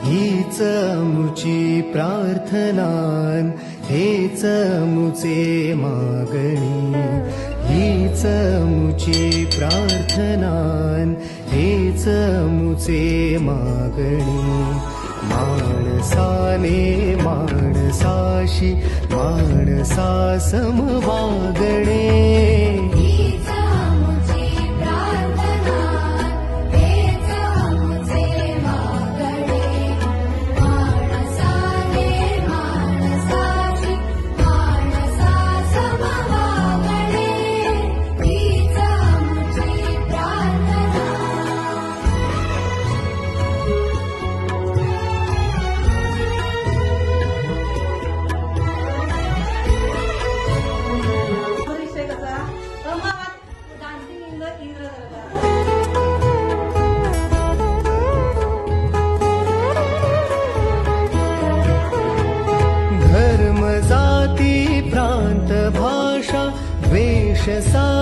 हीच मुची प्रार्थनान, हेच मुचे मागणी. हीच मुची प्रार्थनान, हेच मुचे मागणी. माणसाने माणसाशी माणसा सम वागणे. धर्म जाती प्रांत भाषा द्वेष सा